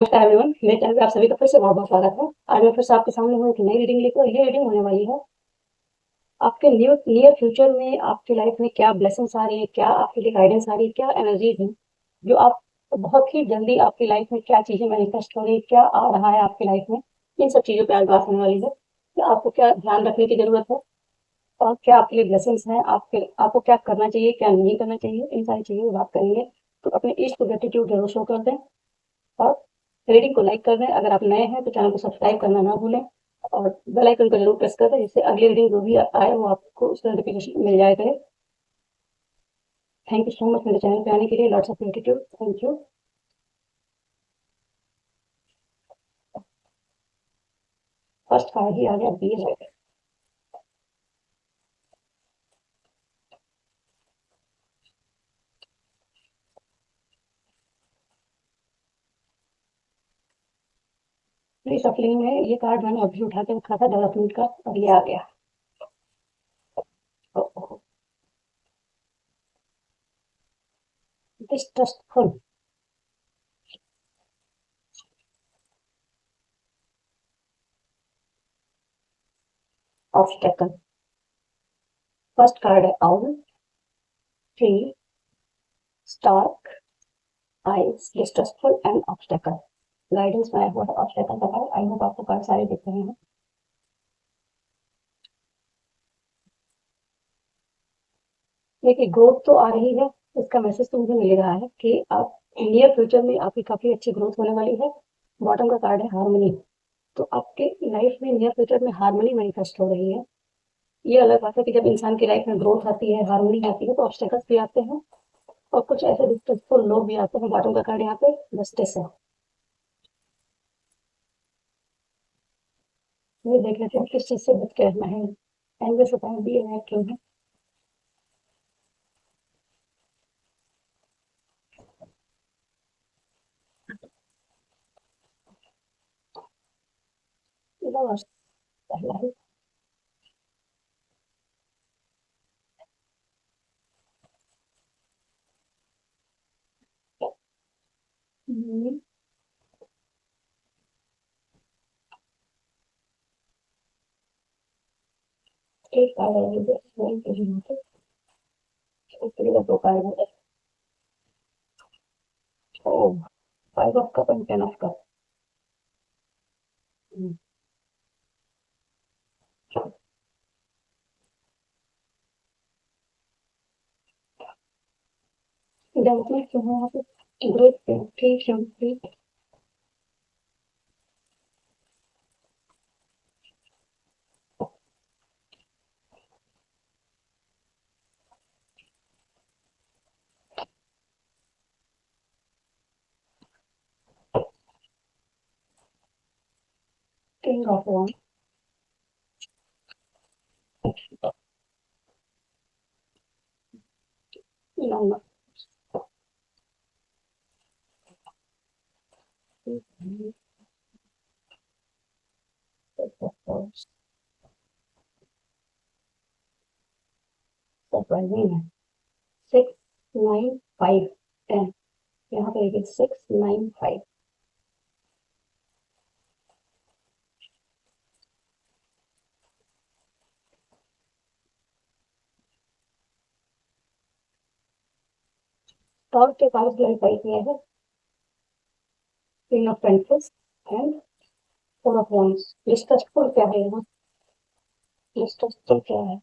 नमस्कार एवरीवन, मेरे चैनल पे आप सभी का फिर से बहुत-बहुत स्वागत है। आज मैं फिर से आपके सामने हूँ एक नई रीडिंग लेकर और ये रीडिंग होने वाली है आपके नियर फ्यूचर में आपकी लाइफ में क्या ब्लेसिंग्स आ रही है, क्या आपके लिए गाइडेंस आ रही है, क्या एनर्जीज़ हैं, जो आप बहुत ही जल्दी आपकी लाइफ में क्या चीज़ें मैनिफेस्ट हो रही है, क्या आ रहा है आपकी लाइफ में, इन सब चीज़ों पे आज बात होने वाली है कि आपको क्या ध्यान रखने की ज़रूरत है और क्या आपके लिए ब्लेसिंग्स हैं, आपको क्या करना चाहिए, क्या नहीं करना चाहिए, इन सारी चीज़ों पे बात करेंगे। तो अपने ईस्ट को ग्रैटिट्यूड ज़रूर शो कर दें और रीडिंग को लाइक कर दें। अगर आप नए हैं तो चैनल को सब्सक्राइब करना ना भूलें और बेल आइकन को जरूर प्रेस कर दें जिससे अगली रीडिंग जो भी आए वो आपको उसका नोटिफिकेशन मिल जाया करे। थैंक यू सो मच मेरे चैनल पे आने के लिए। Lots of gratitude. Thank you. First card ही आ गया, बी है। सफलिंग में ये कार्ड मैंने अभी उठा के रखा था डेवलपमेंट का और ये आ गया। Distrustful, obstacle. फर्स्ट कार्ड है owl, tree, stark, ice, distrustful and obstacle. Guidance में आया हुआ है ऑब्स्टेकल का कार्ड। आई होप आपको कार्ड सारे दिख रहे हैं। देखिए, ग्रोथ तो आ रही है, इसका मैसेज तो मुझे मिल रहा है कि आप नियर फ्यूचर में आपकी काफ़ी अच्छी ग्रोथ होने वाली है। बॉटम का कार्ड है हार्मनी, तो आपके लाइफ में नियर फ्यूचर में हार्मनी मैनिफेस्ट हो रही है। ये अलग बात है कि जब इंसान की लाइफ में ग्रोथ आती है, हार्मनी आती है, तो ऑब्स्टेकल्स भी आते हैं और कुछ ऐसे डिस्ट्रेसफुल लोग भी आते हैं। बॉटम का कार्ड यहाँ पे जस्टिस है। ये देख लेते हैं किस चीज़ से बच के रहना है। एंग्वेज ऑफ एनर्जी है क्यों है। लवर्स पहला है। हम्म, एक कार्ड है ये ऊपरी का दो कार्ड है। Oh, five of cup and ten of cup. Development जो है यहाँ पे ग्रोथ पे ठीक है ठीक। King of wand, number surprising है। 6 9 5 10। यहाँ पे देखिए 6 9 5। टॉप के कार्ड क्लैरिफाई किया है। Queen of pentacles and four of wands। Distrustful क्या है यहाँ। डिस्ट्रस्टफुल क्या है।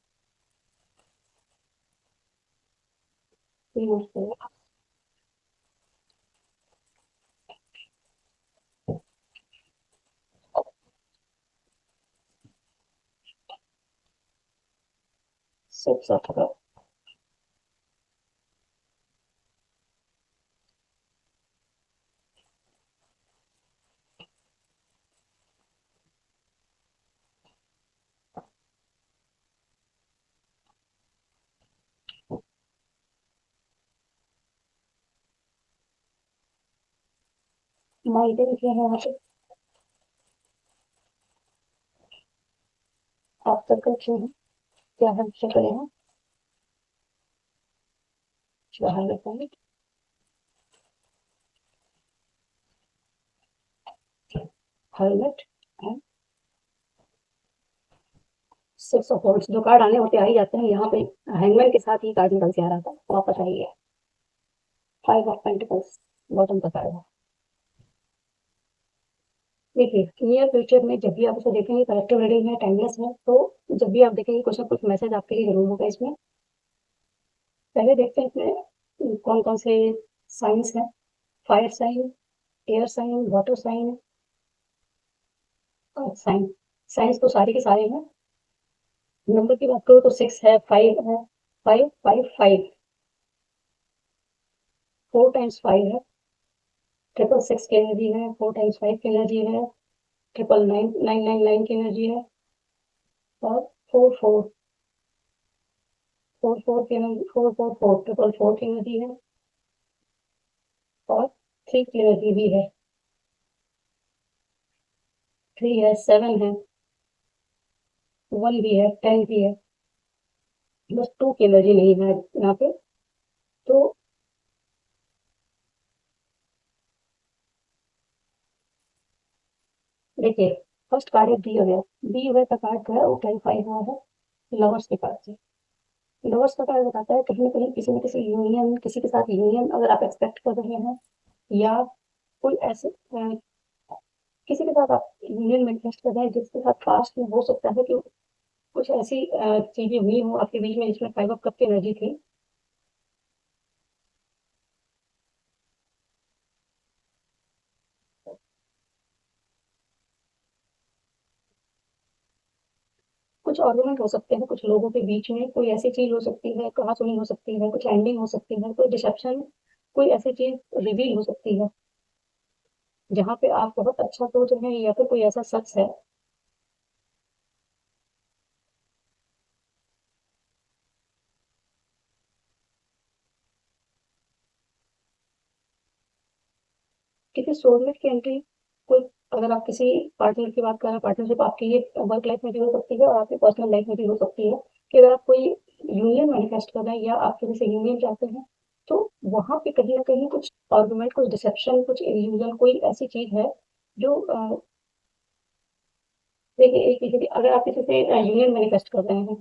Queen of six of cup. माइडल क्या है यहाँ पे। ऑब्स्टेकल क्यों है, क्या है ऑब्स्टेकल यहाँ। बाहर रखेंगे। Helmet and 6 of wands. जो कार्ड आने होते आ ही जाते हैं यहाँ पे। हैंगमैन के साथ ही कार्ड निकल के आ रहा था, वापस आई है। 5 ऑफ पेंटिकल्स बॉटम का कार्ड है। देखिए नियर फ्यूचर में जब भी आप इसे देखेंगे, कलेक्टिव रीडिंग है, टाइमलेस है, तो जब भी आप देखेंगे कुछ ना कुछ मैसेज आपके लिए जरूर होगा इसमें। पहले देखते हैं इसमें कौन कौन से साइंस हैं। Fire sign, air sign, water sign और साइन। साइंस तो सारे के सारे हैं। नंबर की बात करूँ तो 6 है, 5 है, 5 5 5, 4 टाइम्स 5 है, 666 की एनर्जी है, 4 टाइम्स 5 की एनर्जी है, 999 की एनर्जी है और 4 4 4 4 की एनर्जी, 4 4 4 4 की एनर्जी है और 3 की एनर्जी भी है। 3 है, 7 है, 1 भी है, 10 भी है। बस 2 की एनर्जी नहीं है यहाँ पे। तो देखिए फर्स्ट कार्ड है दी अवेयर। दी अवेयर का कार्ड जो है वो क्लैरिफाई हुआ है लवर्स के कार्ड से। लवर्स का कार्ड बताता है कहीं ना कहीं किसी न किसी यूनियन, किसी के साथ यूनियन अगर आप एक्सपेक्ट कर रहे हैं, या कोई ऐसे किसी के साथ आप यूनियन मैनिफेस्ट कर रहे हैं जिसके साथ पास्ट में हो सकता है कि कुछ ऐसी चीजें हुई हो आपके बीच में जिसमें 5 ऑफ कप की एनर्जी थी। कुछ आर्गुमेंट हो सकते हैं कुछ लोगों के बीच में, कोई ऐसी चीज हो सकती है, कहासुनी हो सकती है, कुछ एंडिंग हो सकती है, कोई डिसेप्शन, कोई ऐसी चीज रिवील हो सकती है जहाँ पे आप बहुत अच्छा सोच रहे हैं, या फिर कोई ऐसा शख्स है। किसी सोलमेट की एंट्री, कोई, अगर आप किसी पार्टनर की बात कर रहे हैं, पार्टनरशिप आपकी ये वर्क लाइफ में भी हो सकती है और आपकी पर्सनल लाइफ में भी हो सकती है कि अगर आप कोई यूनियन मैनिफेस्ट कर रहे हैं या आप किसी से यूनियन चाहते हैं, तो वहां पे कहीं ना कहीं कुछ आर्गुमेंट, कुछ डिसेप्शन, कुछ इल्यूजन, कोई ऐसी चीज है जो देखिए एक चीज है कि अगर आप किसी से यूनियन मैनिफेस्ट कर रहे हैं,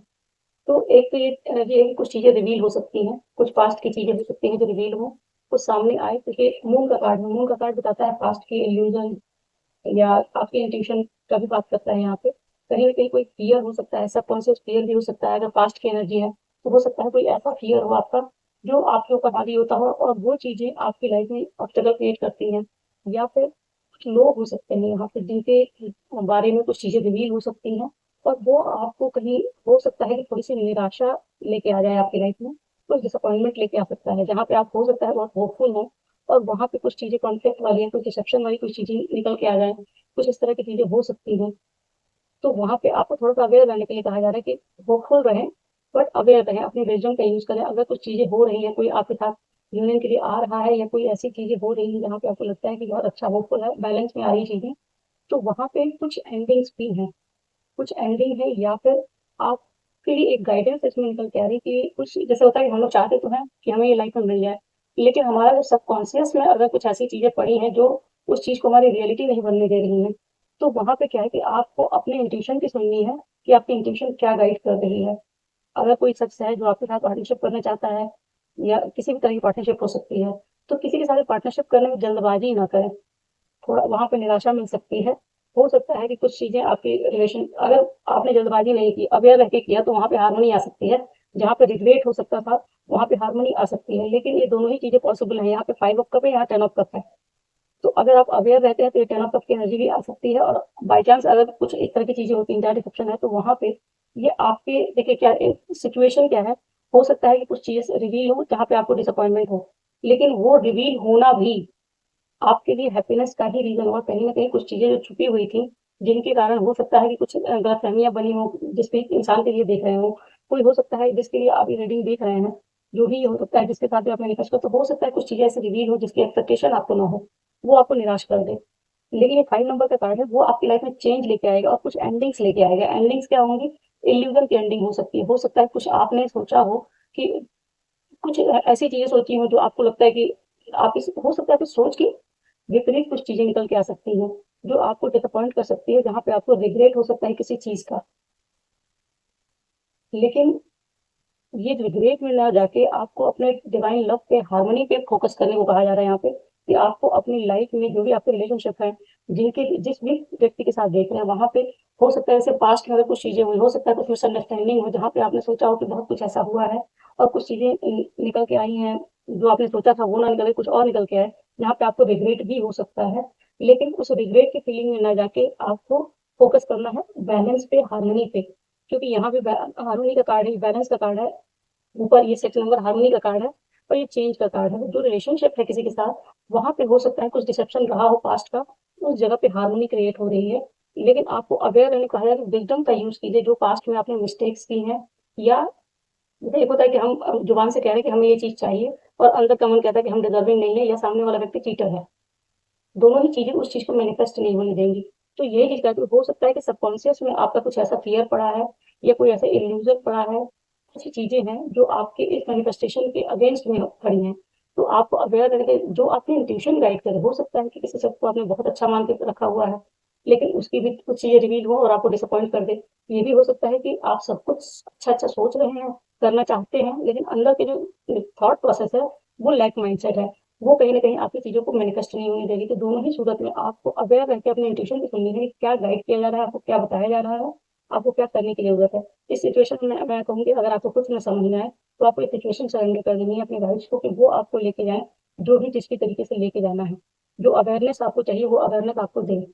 तो एक तो ये एनर्जी है कि कुछ चीजें रिवील हो सकती हैं, कुछ पास्ट की चीजें हो सकती हैं जो रिवील हो, कुछ सामने आए। क्योंकि मून का कार्ड है, मून का कार्ड बताता है पास्ट की इल्यूजन या आपके इंट्यूशन का भी बात करता है यहाँ पे। कहीं ना कहीं कोई फियर हो सकता है, सबकॉन्शियस फियर भी हो सकता है। अगर पास्ट की एनर्जी है तो हो सकता है कोई ऐसा फियर हो आपका जो आपके ऊपर हावी होता हो और वो चीजें आपकी लाइफ में ऑब्स्टेकल क्रिएट करती हैं। या फिर कुछ लोग हो सकते हैं यहाँ पे जिनके बारे में कुछ चीजें रिवील हो सकती हैं और वो आपको कहीं, हो सकता है कि थोड़ी सी निराशा लेके आ जाए आपकी लाइफ में, कुछ डिसअपॉइंटमेंट लेके आ सकता है जहाँ पे आप हो सकता है बहुत होपफुल हो और वहां पे कुछ चीजें कॉन्फ्लिक्ट वाली हैं, कुछ डिसेप्शन वाली कुछ चीजें निकल के आ जाए, कुछ इस तरह की चीजें हो सकती हैं। तो वहां पे आपको थोड़ा सा अवेयर रहने के लिए कहा जा रहा है कि होपफुल रहें, बट अवेयर रहें, अपनी विजडम का यूज करें। अगर कुछ चीजें हो रही हैं, कोई आपके साथ यूनियन के लिए आ रहा है या कोई ऐसी चीजें हो रही हैं जहाँ पे आपको लगता है कि बहुत अच्छा होपफुल है, बैलेंस में आ रही चीजें, तो वहां पे कुछ एंडिंग्स भी हैं, कुछ एंडिंग है। या फिर आपके लिए एक गाइडेंस इसमें निकल के आ रही कि कुछ जैसे होता है कि हम लोग चाहते तो हैं कि हमें ये लाइफ में मिल जाए, लेकिन हमारा जो सबकॉन्शियस में अगर कुछ ऐसी चीजें पड़ी हैं जो उस चीज को हमारी रियलिटी नहीं बनने दे रही हैं, तो वहां पे क्या है कि आपको अपने इंट्यूशन की सुननी है कि आपकी इंट्यूशन क्या गाइड कर रही है। अगर कोई शख्स है जो आपके साथ पार्टनरशिप करना चाहता है, या किसी भी तरह की पार्टनरशिप हो सकती है, तो किसी के साथ पार्टनरशिप करने में जल्दबाजी ना करें, थोड़ा वहां पे निराशा मिल सकती है। हो सकता है कि कुछ चीजें आपकी रिलेशन, अगर आपने जल्दबाजी नहीं की, अवेयर रह के किया, तो वहां पे हार्मनी आ सकती है। जहाँ पे रिग्रेट हो सकता था वहां पे हार्मनी आ सकती है। लेकिन ये दोनों ही चीजें पॉसिबल है। यहाँ पे 5 ऑफ कप है, यहाँ 10 ऑफ कप है। तो अगर आप अवेयर रहते हैं तो ये 10 ऑफ कप की एनर्जी भी आ सकती है। और बाई चांस अगर कुछ इस तरह की चीजें होती हैं, डिसेप्शन है, तो वहां पे ये आपके, देखिए क्या सिचुएशन क्या है। हो सकता है कि कुछ चीजें रिवील हो जहाँ पे आपको डिसअपॉइंटमेंट हो, लेकिन वो रिवील होना भी आपके लिए हैप्पीनेस का ही रीजन हुआ। कहीं ना कहीं कुछ चीजें जो छुपी हुई थी, जिनके कारण हो सकता है कि कुछ गलतफहमियां बनी हो जिसपे इंसान के लिए देख रहे हो। कोई हो सकता है जिसके लिए आप ये रीडिंग देख रहे हैं, जो भी हो सकता है जिसके साथ भी आपने निकल कर, तो हो सकता है कुछ चीजें ऐसे रिवील हो जिसकी एक्सपेक्टेशन आपको ना हो, वो आपको निराश कर दे। लेकिन ये 5 नंबर का कार्ड है, वो आपकी लाइफ में चेंज लेके आएगा और कुछ एंडिंग्स लेके आएगा। एंडिंग्स क्या होंगी? इल्यूजन की एंडिंग हो सकती है। हो सकता है कुछ आपने सोचा हो कि कुछ ऐसी चीजें सोची हो जो आपको लगता है कि आप इस, हो सकता है कुछ सोच की विपरीत कुछ चीजें निकल के आ सकती हैं। जो आपको डिसअपॉइंट कर सकती है, जहाँ पे आपको रिग्रेट हो सकता है किसी चीज़ का। लेकिन ये रिग्रेट में ना जाके आपको अपने डिवाइन लव पे, हार्मनी पे फोकस करने को कहा जा रहा है यहाँ पे, कि आपको अपनी लाइफ में जो भी आपके रिलेशनशिप है, जिनके जिस भी व्यक्ति के साथ देख रहे हैं, वहां पे हो सकता है जैसे पास्ट में अगर कुछ चीजें हुई, हो सकता है कुछ मिसअंडरस्टैंडिंग हो, जहाँ पे आपने सोचा हो कि बहुत कुछ ऐसा हुआ है और कुछ चीजें निकल के आई हैं, जो आपने सोचा था वो ना निकल के कुछ और निकल के आए, जहाँ पे आपको रिग्रेट भी हो सकता है। लेकिन उस रिग्रेट की फीलिंग में ना जाके आपको फोकस करना है बैलेंस पे, हार्मनी पे, क्योंकि यहाँ पे हार्मनी का कार्ड है, बैलेंस का कार्ड है, ऊपर ये 6 नंबर हार्मनी का कार्ड है और ये चेंज का कार्ड है। जो रिलेशनशिप है किसी के साथ, वहां पे हो सकता है कुछ डिसेप्शन रहा हो पास्ट का, उस जगह पे हार्मनी क्रिएट हो रही है। लेकिन आपको अवेयर रहने को कहा जाए, विजडम का यूज कीजिए, जो पास्ट में आपने मिस्टेक्स की हैं, या जैसे एक होता है कि हम जुबान से कह रहे हैं कि हमें ये चीज चाहिए और अंदर का मन कहता है कि हम डिजर्विंग नहीं है, या सामने वाला व्यक्ति चीटर है, दोनों ही चीजें उस चीज को मैनिफेस्ट नहीं होने देंगी। तो यही चीज कहती हूँ, हो सकता है कि सबकॉन्शियस में आपका कुछ ऐसा फियर पड़ा है, या कोई ऐसा इल्यूजन पड़ा है, ऐसी चीजें हैं जो आपके इस मैनिफेस्टेशन के अगेंस्ट में खड़ी हैं। तो आपको अवेयर रहने के, जो आपकी इंट्यूशन गाइड करे, हो सकता है कि किसी शख्स को आपने बहुत अच्छा मान के रखा हुआ है, लेकिन उसकी भी कुछ चीजें रिवील हो और आपको डिसअपॉइंट कर दे। ये भी हो सकता है कि आप सब कुछ अच्छा अच्छा सोच रहे हैं, करना चाहते हैं, लेकिन अंदर के जो थॉट प्रोसेस है, वो लैक माइंडसेट है, वो कहीं न कहीं आपकी चीज़ों को मैनिफेस्ट नहीं होने देगी। तो दोनों ही सूरत में आपको अवेयर रह के अपने इंट्यूशन को सुननी है कि क्या गाइड किया जा रहा है, आपको क्या बताया जा रहा है, आपको क्या करने की ज़रूरत है। इस सिचुएशन में मैं कहूँगी, अगर आपको कुछ ना समझ में आए, तो आपको ये सिचुएशन सरेंडर कर देनी है अपने गाइड्स को, कि वो आपको लेके जाएँ, जो भी जिसके तरीके से लेके जाना है। जो अवेयरनेस आपको चाहिए, वो अवेयरनेस आपको दें।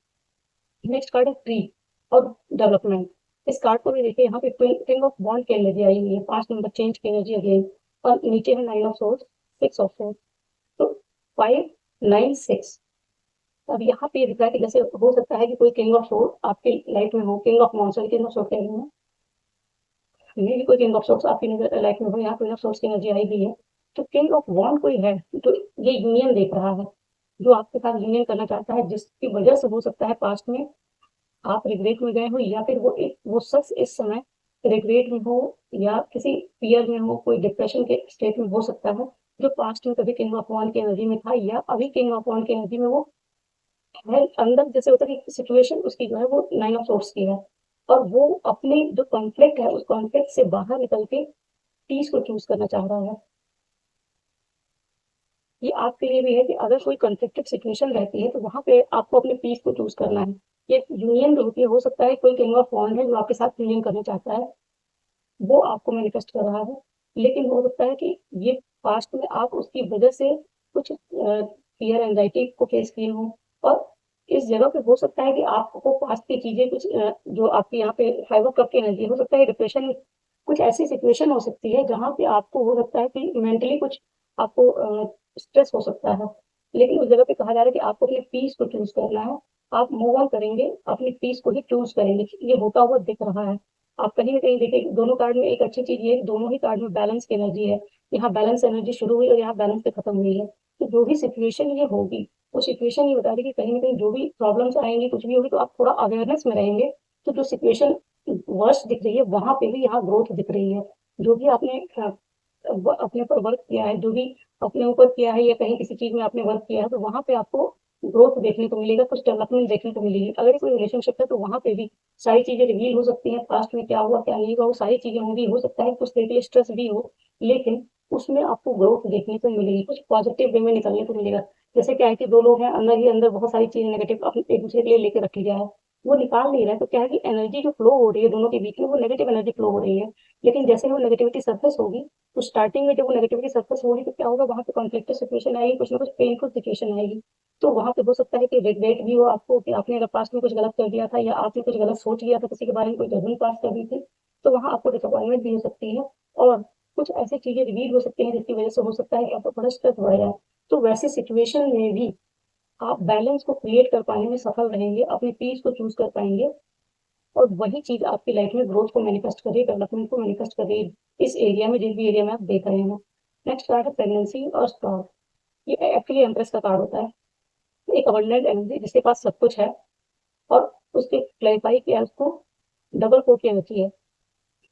नेक्स्ट कार्ड है फ्री और डेवलपमेंट। इस कार्ड को भी देखिए, यहाँ पे किंग ऑफ वॉन्ड की एनर्जी आई हुई है, 5 नंबर चेंज की एनर्जी अगेन, और नीचे है 9 ऑफ सोर्ड्स, 6 ऑफ सोर्ड्स। तो 5, 9, 6। अब यहाँ पे ये दिख रहा है कि जैसे हो सकता है कि कोई किंग ऑफ सोर्ड आपके लाइफ में हो, king of monster, king of sword कह रही हूँ मैं, भी कोई किंग ऑफ सोर्ड्स आपकी लाइफ में हो, यहाँ क्वीन ऑफ सोर्ड्स की एनर्जी आई हुई है। तो किंग ऑफ वॉन्ड कोई है, तो ये यूनियन देख रहा है, जो आपके साथ यूनियन करना चाहता है, जिसकी वजह से हो सकता है पास्ट में आप रिग्रेट में गए हो, या फिर वो शख्स इस समय रिग्रेट में हो, या किसी फियर में हो, कोई डिप्रेशन के स्टेट में हो सकता है, जो पास्ट में कभी किंग ऑफ वॉन्ड की एनर्जी में था, या अभी किंग ऑफ वॉन्ड की एनर्जी में वो है। अंदर जैसे होता है कि सिचुएशन उसकी जो है वो 9 ऑफ सोर्ड्स की है, और वो अपने जो कॉन्फ्लिक्ट है, उस कॉन्फ्लिक्ट से बाहर निकल के पीस को चूज करना चाह रहा है। ये आपके लिए भी है कि अगर कोई कॉन्फ्लिक्टेड सिचुएशन रहती है, तो वहां पे आपको अपने पीस को चूज करना है। ये यूनियन जो होती है, हो सकता है कोई किंग ऑफ वॉन्ड है जो आपके साथ यूनियन करना चाहता है, वो आपको मैनिफेस्ट कर रहा है। लेकिन हो सकता है कि ये पास्ट में आप उसकी वजह से कुछ फियर, एंजाइटी को फेस किए हों, और इस जगह पे हो सकता है कि आपको पास्ट की चीजें कुछ जो आपके यहाँ पे 5 ऑफ कप की एनर्जी, हो सकता है डिप्रेशन, कुछ ऐसी सिचुएशन हो सकती है जहाँ पे आपको हो सकता है कि मेंटली कुछ आपको स्ट्रेस हो सकता है। लेकिन उस जगह पे कहा जा रहा है कि आपको अपने पीस को चूज करना है। आप मूव ऑन करेंगे, अपनी पीस को ही चूज करेंगे, ये होता हुआ दिख रहा है। आप कहीं ना कहीं देखिए, दोनों कार्ड में एक अच्छी चीज ये है कि दोनों ही कार्ड में बैलेंस की एनर्जी है। यहाँ बैलेंस एनर्जी शुरू हुई और यहाँ बैलेंस पे खत्म हुई है। तो जो भी सिचुएशन ये होगी, वो सिचुएशन ये बता रही है कि कहीं ना कहीं जो भी प्रॉब्लम्स आएंगी, कुछ भी होगी, तो आप थोड़ा अवेयरनेस में रहेंगे। तो जो सिचुएशन वर्स्ट दिख रही है, वहां पे भी यहाँ ग्रोथ दिख रही है। जो भी आपने अपने ऊपर वर्क किया है, जो भी अपने ऊपर किया है, या कहीं किसी चीज में आपने वर्क किया है, तो वहां पे आपको ग्रोथ देखने को मिलेगा, कुछ डेवलपमेंट देखने को मिलेगी। अगर ये कोई रिलेशनशिप है, तो वहां पे भी सारी चीजें रिवील हो सकती हैं, पास्ट में क्या हुआ क्या नहीं हुआ, वो सारी चीजें होंगी। हो सकता है कुछ देर के लिए स्ट्रेस भी हो, लेकिन उसमें आपको ग्रोथ देखने को मिलेगी, कुछ पॉजिटिव वे में निकलने को मिलेगा। जैसे क्या है कि दो लोग हैं, अंदर ही अंदर बहुत सारी चीजें नेगेटिव अपने एक दूसरे के लिए लेकर रख लिया है, वो निकाल नहीं रहा है, तो क्या है कि एनर्जी जो फ्लो हो रही है दोनों के बीच में, वो नेगेटिव एनर्जी फ्लो हो रही है। लेकिन जैसे वो नेगेटिविटी सरफेस होगी, तो स्टार्टिंग में जब वो नेगेटिविटी सरफेस होगी, तो क्या होगा, वहां पे कॉन्फ्लिक्टेड सिचुएशन आएगी, कुछ ना कुछ पेनफुल सिचुएशन आएगी। तो वहां पे हो सकता है कि रिग्रेट भी हो आपको, कि आपने अगर पास्ट में कुछ गलत कर दिया था, या आपने कुछ गलत सोच लिया था, किसी के बारे में कोई जजमेंट पास कर दी थी, तो वहां आपको डिसअपॉइंटमेंट भी हो सकती है, और कुछ ऐसी चीजें रिवील हो सकती हैं जिसकी वजह से हो सकता है कि आपको बड़ा स्ट्रेस बढ़ जाए। तो वैसी सिचुएशन में भी आप बैलेंस को क्रिएट कर पाने में सफल रहेंगे, अपने पीस को चूज कर पाएंगे, और वही चीज आपकी लाइफ में ग्रोथ को मैनिफेस्ट कर रही है, डेवलपमेंट को मैनिफेस्ट कर रही है, इस एरिया में, जिस भी एरिया में आप देख रहे हैं। नेक्स्ट कार्ड है प्रेगनेंसी और स्टॉक। ये एक्चुअली एम्प्रेस का कार्ड होता है, एक अबंडेंट एनर्जी जिसके पास सब कुछ है, और उसके क्लैरिफाई किया उसको डबल फोर की एनर्जी है।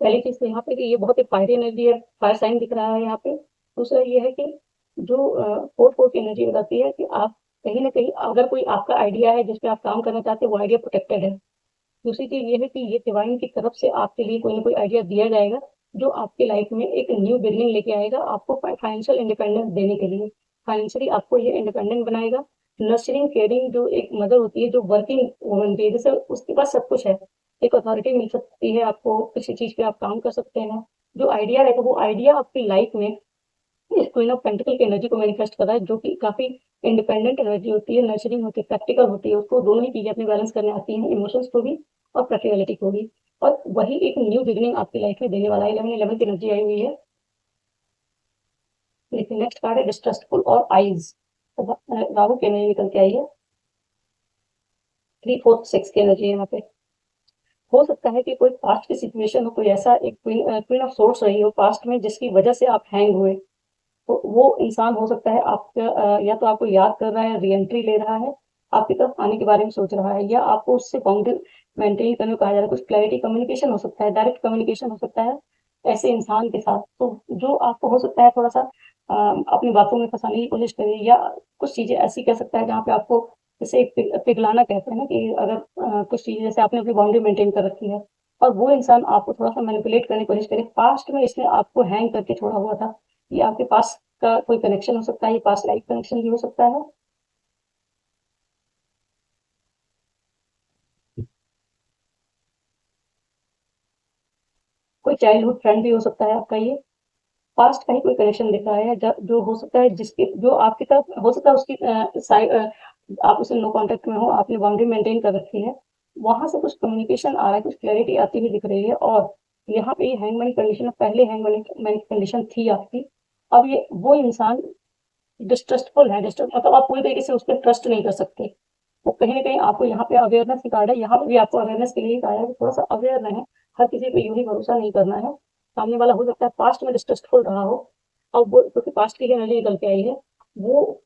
पहली चीज तो यहाँ पे कि ये बहुत ही फायरी एनर्जी है, फायर साइन दिख रहा है यहाँ पे। दूसरा ये है कि जो फोर फोर की एनर्जी बताती है कि आप कहीं न कहीं अगर कोई आपका आइडिया है जिस पे आप काम करना चाहते हैं, वो आइडिया प्रोटेक्टेड है। दूसरी चीज़ ये है कि ये डिवाइन की तरफ से आपके लिए कोई न कोई आइडिया दिया जाएगा, जो आपकी लाइफ़ में एक न्यू बिगिनिंग लेके आएगा, आपको फाइनेंशियल इंडिपेंडेंस देने के लिए। फाइनेंशियली आपको ये इंडिपेंडेंट बनाएगा। नर्चरिंग, केयरिंग जो एक मदर होती है, जो वर्किंग वुमन भी है, जैसे उसके पास सब कुछ है। एक अथॉरिटी मिल सकती है आपको, किसी चीज़ पे आप काम कर सकते हैं। जो आइडिया रहेगा, वो आइडिया आपकी लाइफ़ में इस क्वीन ऑफ पेंटिकल की एनर्जी को मैनिफेस्ट कर रहा है, जो कि काफ़ी इंडिपेंडेंट एनर्जी होती है, नर्चरिंग होती है, प्रैक्टिकल होती है, उसको दोनों ही चीज़ें अपनी बैलेंस करने आती हैं, इमोशंस को भी और प्रैक्टिकलिटी को भी। और वही एक न्यू बिगिनिंग आपकी लाइफ में देने वाला है। 11 एनर्जी आई हुई है। लेकिन नेक्स्ट कार्ड है डिस्ट्रस्टफुल और आइज। राहु की एनर्जी निकल के आई है। 3, 4, 6 की एनर्जी है यहाँ पे। हो सकता है कि कोई पास्ट की सिचुएशन हो, कोई ऐसा एक क्वीन ऑफ सोर्ट्स रही हो पास्ट में, जिसकी वजह से आप हैंग हुए। तो वो इंसान हो सकता है आपका या तो आपको याद कर रहा है, री-एंट्री ले रहा है, आपकी तरफ आने के बारे में सोच रहा है, या आपको उससे बाउंड्री मेंटेन करने को कहा जा रहा है। कुछ क्लैरिटी कम्युनिकेशन हो सकता है, डायरेक्ट कम्युनिकेशन हो सकता है ऐसे इंसान के साथ। तो जो आपको हो सकता है थोड़ा-सा अपनी बातों में फँसाने की कोशिश करे, या कुछ चीज़ें ऐसी कह सकता है जहाँ पे आपको, जैसे पिघलाना कहते हैं ना, कि अगर कुछ चीज़ें जैसे आपने अपनी बाउंड्री मेंटेन कर रखी है और वो इंसान आपको थोड़ा-सा मैनिपुलेट करने की कोशिश करे, पास्ट में इसने आपको हैंग करके छोड़ा हुआ था। ये आपके पास का कोई कनेक्शन हो सकता है, ये पास्ट लाइफ कनेक्शन भी हो सकता है। कोई चाइल्डहुड फ्रेंड भी हो सकता है आपका ये। पास्ट का ही कोई कनेक्शन दिख रहा है, जो हो सकता है, जिसके जो आपकी तरफ हो सकता है, उसकी आप उससे नो कांटेक्ट में हो, आपने बाउंड्री मेंटेन कर रखी है, वहां से कुछ कम्युनिकेशन आ रहा है, कुछ क्लैरिटी आती हुई दिख रही है। और यहाँ पे ये हैंगमैन कंडीशन, पहले हैंगमैन कंडीशन थी आपकी। अब ये वो इंसान डिस्ट्रस्टफुल है, डिस्ट्रस्ट मतलब आप पूरी तरीके से उस पर ट्रस्ट नहीं कर सकते। वो कहीं न कहीं आपको यहाँ पे अवेयरनेस की कार्ड है, यहाँ पे भी आपको अवेयरनेस के लिए ही कहा है कि थोड़ा-सा अवेयर रहें, हर किसी पे यूँ ही भरोसा नहीं करना है। सामने वाला हो सकता है पास्ट में डिस्ट्रस्टफुल रहा हो, अब वो क्योंकि पास्ट की एनर्जी निकल के आई है, वो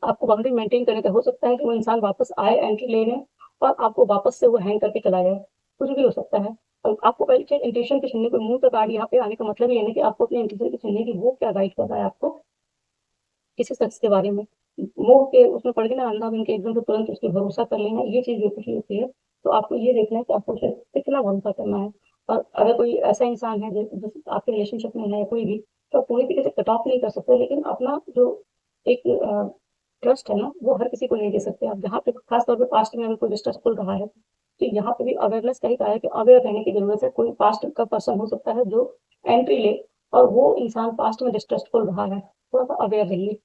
आपको बाउंड्री मेंटेन करने का हो सकता है कि वो इंसान वापस आए एंट्री लेने, और आपको वापस से वो हैंग करके चला जाए, कुछ भी हो सकता है। और आपको पहले चीज़ इंट्यूशन की सुनने को, मुँह पे कार्ड यहाँ पे आने का मतलब ये है कि आपको अपने इंट्यूशन की सुनने की, वो क्या गाइड कर रहा है आपको किसी शख्स के बारे में। मोह के उसमें पड़ के ना, अंधा बन के एकदम से तुरंत उसपे भरोसा कर लेना, ये चीज़ बेवकूफ़ी होती है। तो आपको ये देखना है कि आपको उसे कितना भरोसा करना है। और अगर कोई ऐसा इंसान है जिस आपके रिलेशनशिप में है कोई भी, तो आप पूरी तरीके से कट ऑफ नहीं कर सकते, लेकिन अपना जो एक ट्रस्ट है ना, वो हर किसी को नहीं दे सकते आप। जहाँ पे खास तौर पे पास्ट में अगर कोई डिस्ट्रस्टफुल रहा है, तो यहाँ पे भी अवेयरनेस का ही कहा है कि अवेयर रहने की ज़रूरत है। कोई पास्ट का पर्सन हो सकता है जो एंट्री ले, और वो इंसान पास्ट में डिस्ट्रस्टफुल रहा है, थोड़ा-सा अवेयर रहिए।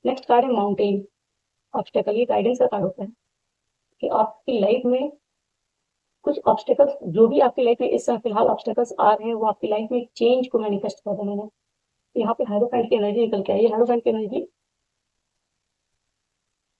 नेक्स्ट कार्ड है माउंटेन, ऑब्स्टेकल। ये गाइडेंस का कार्ड होता है कि आपकी लाइफ में कुछ ऑब्स्टेकल्स, जो भी आपकी लाइफ में इस समय फिलहाल ऑब्स्टेकल्स आ रहे हैं, वो आपकी लाइफ में चेंज को मैनिफेस्ट कर रहे हैं। तो यहाँ पे हाइरोफेंट की एनर्जी निकल के आई है। हाइरोफेंट की एनर्जी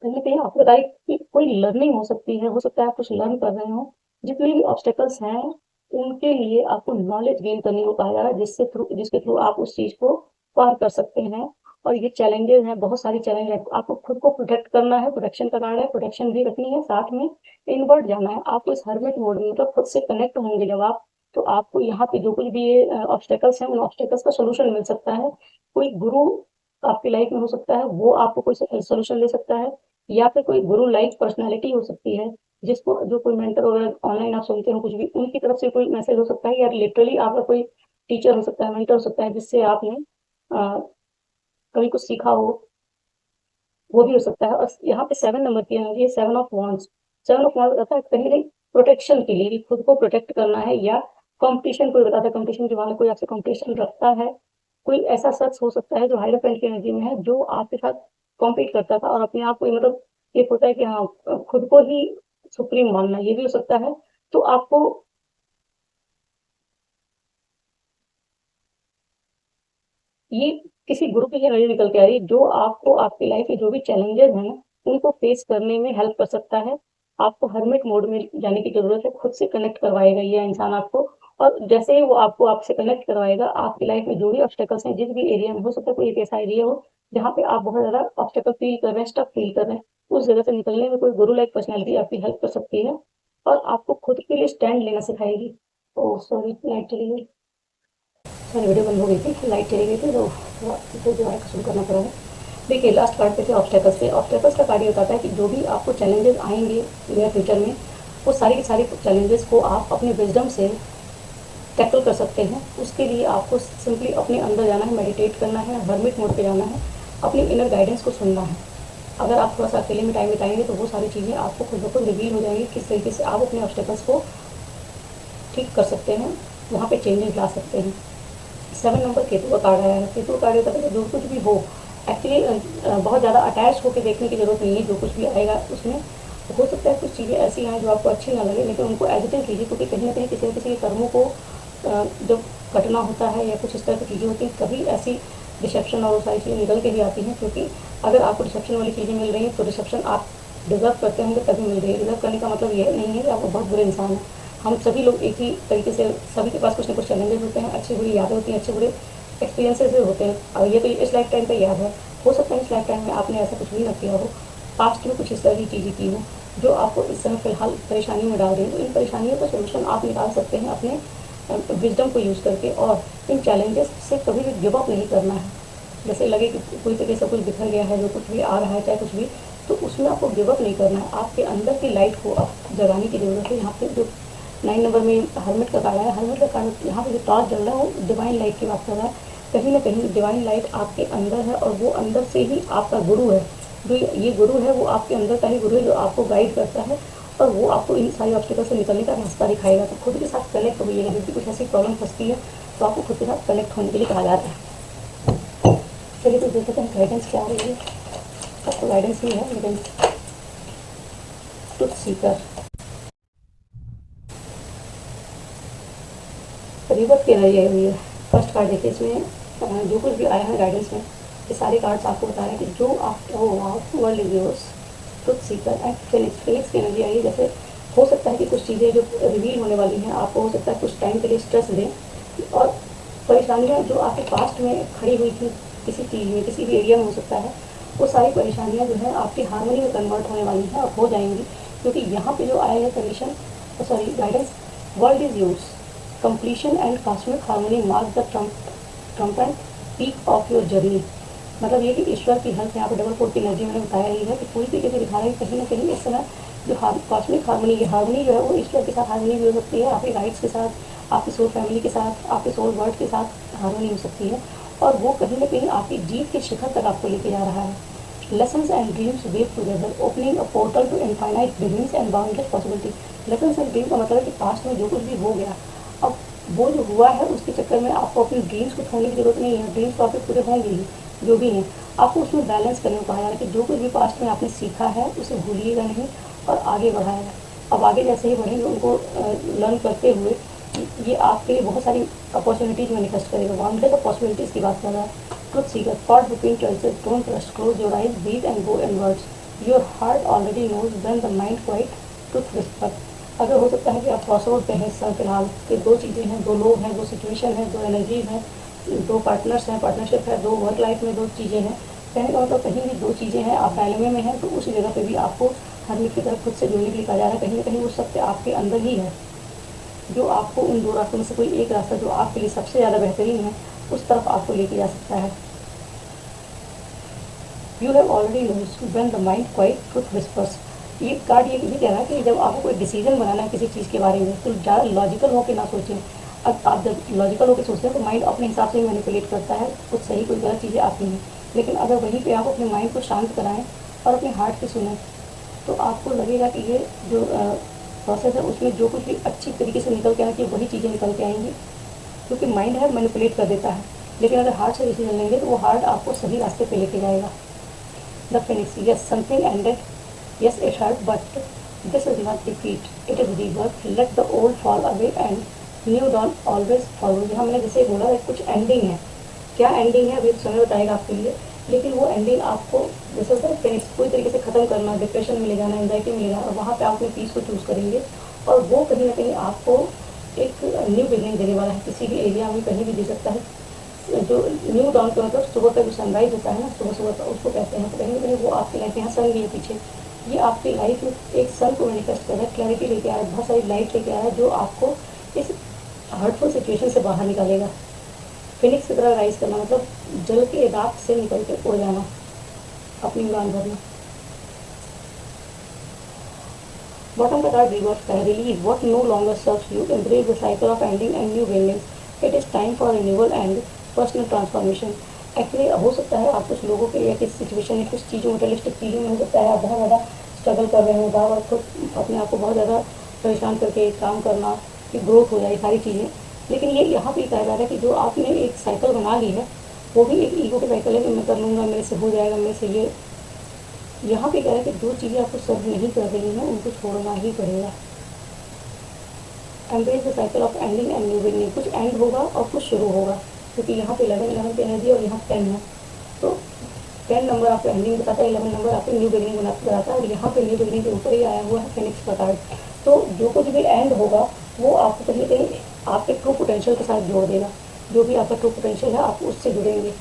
कहीं न कहीं आपको बताए कि कोई लर्निंग हो सकती है, हो सकता है आप कुछ लर्न कर रहे हो। जितने भी ऑब्स्टेकल्स हैं, उनके लिए आपको नॉलेज गेन करने को कहा जा रहा है, जिसके थ्रू आप उस चीज़ को पार कर सकते हैं। और ये चैलेंजेस हैं, बहुत सारी चैलेंज है। आपको खुद को प्रोटेक्ट करना है, प्रोटेक्शन का कार्ड है, प्रोटेक्शन भी रखनी है, साथ में इनवर्ट जाना है। आपको इस हर्मिट मोड में, मतलब खुद से कनेक्ट होंगे जब आप, तो आपको यहाँ पे जो कुछ भी ये ऑब्स्टेकल्स हैं, उन ऑब्स्टेकल्स का सॉल्यूशन मिल सकता है। कोई गुरु आपकी लाइफ में हो सकता है, वो आपको कोई सॉल्यूशन दे सकता है, या फिर कोई गुरु लाइक पर्सनैलिटी हो सकती है, जिसको जो कोई मेंटर वगैरह ऑनलाइन आप सुनते हो कुछ भी, उनकी तरफ से कोई मैसेज हो सकता है, या लिटरली आपका कोई टीचर हो सकता है, मेंटर हो सकता है, जिससे आपने कभी कुछ सीखा हो, वो भी हो सकता है। और यहाँ पे 7 नंबर की एनर्जी है, 7 ऑफ वांड्स। 7 ऑफ वांड्स बताता है कहीं न कहीं प्रोटेक्शन के लिए, कि खुद को प्रोटेक्ट करना है, या कॉम्पिटिशन, कोई बताता है कॉम्पिटिशन के बारे में, कोई आपसे कॉम्पिटिशन रखता है। कोई ऐसा शख्स हो सकता है जो हाइरोफेंट की एनर्जी में है, जो आपके साथ कॉम्पीट करता था और अपने आप को ही, मतलब एक होता है कि हाँ, खुद को ही सुप्रीम मानना, ये भी हो सकता है। तो आपको ये किसी गुरु की एनर्जी निकल के आ रही है, जो आपको आपकी लाइफ में जो भी चैलेंजेस हैं, उनको फेस करने में हेल्प कर सकता है। आपको हर्मिट मोड में जाने की ज़रूरत है, खुद से कनेक्ट करवाएगा ये इंसान आपको। और जैसे ही वो आपको आपसे कनेक्ट करवाएगा, आपकी लाइफ में जो भी ऑब्स्टेकल्स हैं, जिस भी एरिया में, हो सकता है कोई एक ऐसा एरिया हो जहाँ पे आप बहुत ज़्यादा ऑब्स्टेकल फील कर रहे हैं, स्टक फील कर रहे हैं, उस जगह से निकलने में कोई गुरु लाइक पर्सनैलिटी आपकी हेल्प कर सकती है, और आपको खुद के लिए स्टैंड लेना सिखाएगी। ओह सॉरी, लाइट चली गई। सॉरी, वीडियो बंद हो गई थी, लाइट चली गई थी, तो थोड़ा तो जो है शुरू करना पड़ा है। देखिए लास्ट कार्ड पे थे ऑब्स्टेकल्स पे। ऑब्स्टेकल्स का कार्ड ये बताता है कि जो भी आपको चैलेंजेस आएंगे नियर फ्यूचर में, वो सारे के सारे चैलेंजेस को आप अपने विजडम से टैकल कर सकते हैं। उसके लिए आपको सिंपली अपने अंदर जाना है, मेडिटेट करना है, हर्मिट मोड पे जाना है, अपनी इनर गाइडेंस को सुनना है। अगर आप थोड़ा सा अकेले में टाइम बिताएंगे तो वो सारी चीज़ें आपको खुद ब खुद रिवील हो जाएंगी, किस तरीके से आप अपने ऑब्स्टेकल्स को ठीक कर सकते हैं, वहाँ पे चेंजेस ला सकते हैं। 7 नंबर केतु का कार्ड आया है। केतु का कार्ड होता है कि जो कुछ भी हो, एक्चुअली बहुत ज़्यादा अटैच होकर देखने की ज़रूरत नहीं है। जो कुछ भी आएगा उसमें हो सकता है कुछ चीज़ें ऐसी आएँ जो आपको अच्छी ना लगे, लेकिन उनको एज इट इज़ लीजिए, क्योंकि कहीं ना कहीं किसी न किसी के कर्मों को जब कटना होता है या कुछ इस तरह की चीज़ें होती हैं, कभी ऐसी रिसेप्शन और वो सारी चीज़ें निकल के ही आती हैं। क्योंकि अगर आपको रिसेप्शन वाली चीज़ें मिल रही हैं तो रिसेप्शन आप डिज़र्व करते होंगे तभी मिल रही है। डिज़र्व करने का मतलब ये नहीं है कि आप बहुत बुरे इंसान हैं। हम सभी लोग एक ही तरीके से, सभी के पास कुछ ना कुछ चैलेंजेस होते हैं, अच्छी बुरी यादें होती हैं, अच्छे बुरे एक्सपीरियंसेस भी होते हैं। और ये तो इस लाइफ टाइम पे याद है। हो सकता है इस लाइफ टाइम में आपने ऐसा कुछ भी ना किया हो, पास्ट में कुछ इस तरह की चीज़ें की हो जो आपको इस समय फ़िलहाल परेशानियों में डाल रही है। तो इन परेशानियों का सोल्यूशन आप निकाल सकते हैं अपने विजडम को यूज़ करके। और इन चैलेंजेस से कभी भी गिव अप नहीं करना है। जैसे लगे कि कोई तरीके से कुछ बिखर गया है, जो कुछ भी आ रहा है चाहे कुछ भी, तो उसमें आपको गिव अप नहीं करना है। आपके अंदर की लाइट को आप जगाने की ज़रूरत है। यहाँ पे जो 9 नंबर में हर्मिट का कार्ड आया, हर्मिट का कार्ड यहाँ पे जो टॉर्च जल रहा है वो डिवाइन लाइट की बात कर रहा है। कहीं ना कहीं डिवाइन लाइट आपके अंदर है और वो अंदर से ही आपका गुरु है। जो ये गुरु है वो आपके अंदर का ही गुरु है जो आपको गाइड करता है और वो आपको इन सारी ऑब्स्टिकल से निकलने का रास्ता दिखाएगा। तो खुद के साथ कनेक्ट होइएगा। जब भी कुछ ऐसी प्रॉब्लम फंसती है तो आपको खुद के साथ कनेक्ट होने के लिए कहा जाता है। चलिए तो देखते हैं गाइडेंस क्या आ रही है। आपको गाइडेंस ही है गाइडेंस ट्रुथ सीकर। रिवर्स की एनर्जी आई हुई है। फर्स्ट कार्ड देखिए, इसमें जो कुछ भी आया है गाइडेंस में, ये सारे कार्ड्स आपको बता रहे हैं कि जो आप world is yours, truth seeker and Phoenix. Phoenix की एनर्जी आई है। जैसे हो सकता है कि कुछ चीज़ें जो रिवील होने वाली हैं आपको हो सकता है कुछ टाइम के लिए स्ट्रेस दें। और परेशानियाँ जो आपके पास्ट में खड़ी हुई थी किसी चीज़ में, किसी भी एरिया में हो सकता है, वो सारी परेशानियाँ जो है आपकी हार्मनी में कन्वर्ट होने वाली हैं और हो जाएंगी। क्योंकि यहाँ पे जो आया है condition, sorry guidance, world is yours, completion and cosmic harmony mark the Trump and peak of your journey. मतलब ये कि ईश्वर की हेल्प यहाँ पर डबल फोर्थ की एनर्जी मैंने बताया ही है कि पूरी तरीके से दिखा रहा है कि कहीं ना कहीं इस समय जो कॉस्मिक हार्मनी, ये हार्मनी जो है वो ईश्वर के साथ हार्मनी भी हो सकती है, आपके गाइड्स के साथ, आपकी सोल फैमिली के साथ, आपके सोल वर्ड के साथ हार्मनी हो सकती है। और वो कहीं ना कहीं आपकी जीत के शिखर तक आपको लेके जा रहा है। Lessons and dreams weave together, opening a portal to infinite beginnings and boundless possibility. Lessons and dreams का मतलब है कि पास्ट में जो कुछ भी हो गया, अब वो जो हुआ है उसके चक्कर में आपको अपने ड्रीम्स को छोड़ने की जरूरत नहीं है। ड्रीम्स तो आपके पूरे होंगे ही, जो भी हैं। आपको उसमें बैलेंस करने को कहा जा रहा है कि जो कुछ भी पास्ट में आपने सीखा है उसे भूलिएगा नहीं और आगे बढ़ाएगा। अब आगे जैसे ही बढ़ेंगे उनको लर्न करते हुए ये आपके लिए बहुत सारी अपॉर्चुनिटीज़ मैनिफेस्ट करेगा। बाउंड्रीज ऑफ पॉसिबिलिटीज़ की बात कर रहा है। Truth seeker, caught between choices, don't rush, close your eyes, breathe and go inwards. Your heart already knows when the mind quiet, truth whisper. अगर हो सकता है कि आप क्रॉसरोड पे हैं इस समय फिलहाल, कि दो चीज़ें हैं, दो लोग हैं, दो सिचुएशन है, दो एनर्जीज हैं, दो पार्टनर्स हैं, पार्टनरशिप है, दो वर्क लाइफ में दो चीज़ें हैं। कहने का मतलब कहीं भी दो चीज़ें हैं, आप डायलेमे में हैं, तो उस जगह पे भी आपको हरमिट की तरफ खुद से जुड़ने के लिए कहा जा रहा है। कहीं ना कहीं वो सत्य आपके अंदर ही है जो आपको उन दो रास्तों में से कोई एक रास्ता जो आपके लिए सबसे ज़्यादा बेहतरीन है उस तरफ आपको लेके जा सकता है। You have already knows when the mind quiet truth whispers. ये कार्ड ये भी कह रहा है कि जब आपको कोई डिसीजन बनाना है किसी चीज़ के बारे में तो ज़्यादा लॉजिकल होकर ना सोचें। अब आप जब लॉजिकल होकर सोचते हैं तो माइंड अपने हिसाब से मैनिपुलेट करता है, कुछ सही कुछ गलत चीज़ें आती हैं। लेकिन अगर वहीं पे आप अपने माइंड को शांत कराएं और अपने हार्ट की सुनें तो आपको लगेगा कि ये जो प्रोसेस है उसमें जो कुछ भी अच्छी तरीके से निकल के आना चाहिए वही चीज़ें निकल के आएंगी। क्योंकि माइंड है मैनिपुलेट कर देता है, लेकिन अगर हार्ट से डिसीजन लेंगे तो वो हार्ट आपको सही रास्ते पे लेके जाएगा। The phoenix, yes something ended, yes it hurt but this is not defeat, it is rebirth, let the old fall away and new dawn always follow. यहाँ मैंने जैसे बोला है कुछ एंडिंग है, क्या एंडिंग है अभी समय बताएगा आपके लिए, लेकिन वो एंडिंग आपको जैसे होता है फिनिक्स पूरी तरीके से खत्म करना, डिप्रेशन में ले जाना, एंजाइटी में ले जाना, और वहाँ पे आप अपने पीस को चूज़ करेंगे और वो कहीं ना कहीं आपको एक न्यू बिगनिंग देने वाला है। किसी भी एरिया में कहीं भी दे सकता है। जो न्यू डॉन का मतलब सुबह का जो सनराइज होता है ना, सुबह सुबह का उसको कहते हैं। तो कहीं ना कहीं वो आपकी लाइफ, यहाँ सन भी है पीछे, ये आपकी लाइफ में एक सन को मैनिफेस्ट कर रहा है, क्लैरिटी लेके आ रहा है, बहुत सारी लाइट लेके आ रहा है जो आपको इस हर्टफुल सिचुएशन से बाहर निकालेगा। फिनिक्स की तरह राइज करना मतलब जल के राख से निकल के उड़ जाना, अपनी उड़ान भरना। बॉटम का कार्ड रिवर्स का है, release what no longer serves you, embrace the cycle of ending and new beginnings, it is time for renewal and personal transformation. Actually हो सकता है आप कुछ लोगों के लिए किस सिचुएशन में, कुछ चीज़ों मटेरियलिस्टिक चीज़ों में हो सकता है आप बहुत ज़्यादा स्ट्रगल कर रहे हो, बार बार खुद अपने आप को बहुत ज़्यादा परेशान करके काम करना कि ग्रोथ हो जाए सारी चीज़ें। लेकिन ये यहाँ पे कहा जा रहा है कि जो आपने एक साइकिल बना ली है वो भी एक ईगो की साइकिल है कि मैं कर लूँगा, मेरे से हो जाएगा, मेरे से ये। यहाँ पे क्या है कि जो चीज़ें आपको सर्व नहीं कर रही हैं उनको छोड़ना ही पड़ेगा। Embrace the cycle of ending and new beginning, कुछ एंड होगा और कुछ शुरू होगा, क्योंकि यहाँ पे 11 की एनर्जी और यहाँ 10 है। तो 10 नंबर आपको एंडिंग बताता है, 11 नंबर आपको न्यू बिगनिंग बताता है, और यहाँ पे न्यू बिगनिंग के ऊपर ही आया हुआ है फिनिक्स का कार्ड। तो जो कुछ भी एंड होगा वो आपको कहीं ना कहीं आपके ट्रू पोटेंशियल के साथ जोड़ देगा। जो भी आपका ट्रू पोटेंशियल है आप उससे जुड़ेंगे।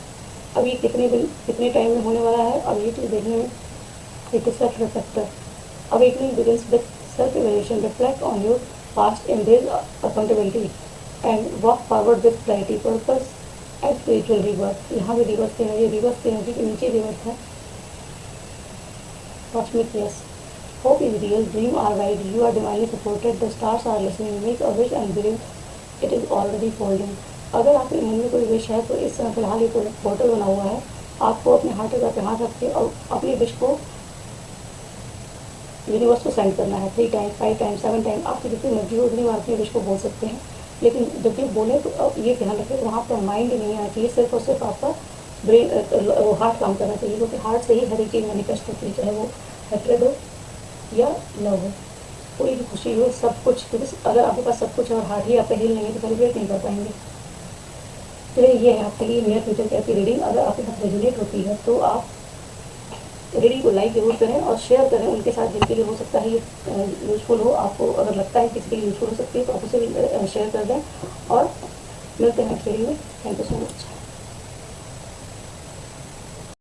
अब ये कितने टाइम में होने वाला है, अब ये चीज़ देखने में it is self reflector. Awakening begins with self evaluation. Reflect on your past, embrace accountability, and walk forward with clarity, purpose, and spiritual rebirth. यहाँ भी रिवर्स की एनर्जी के नीचे रिवर्स है cosmic yes. Hope is real, dream are right, you are divinely supported, the stars are listening, make a wish and believe it is already folding. अगर आपके मन में कोई विश है तो इस समय फिलहाल ये पोर्टल बना हुआ है, आपको अपने हाथ पे हाथ रख के और अपनी विश को यूनिवर्स को सेंड करना है 3 टाइम 5 टाइम 7 टाइम, आपकी जितनी मर्जी हो उतनी बार अपनी विश को बोल सकते हैं। लेकिन जब भी बोले तो अब ये ध्यान रखें वहाँ पर माइंड नहीं आना चाहिए, सिर्फ और सिर्फ आपका ब्रेन हार्ट काम करना चाहिए, क्योंकि हार्ट से ही हर एक चीज़ मैनिफेस्ट होती है, चाहे वो हैट्रेड हो या लव हो, कोई भी खुशी हो, सब कुछ। क्योंकि अगर आपके पास सब कुछ है और हार्ट ही आपका हील नहीं है तो सेलिब्रेट नहीं कर पाएंगे। तो ये है आपके लिए नियर फ्यूचर की रीडिंग। अगर आपके साथ रेजोनेट होती है तो आप रीडिंग को लाइक जरूर करें और शेयर करें उनके साथ जिनके लिए हो सकता है ये यूज़फुल हो। आपको अगर लगता है किसी के लिए यूज़फुल हो सकती है तो आप उसे भी शेयर कर दें। और मिलते हैं नेक्स्ट वीडियो में। Thank you so much.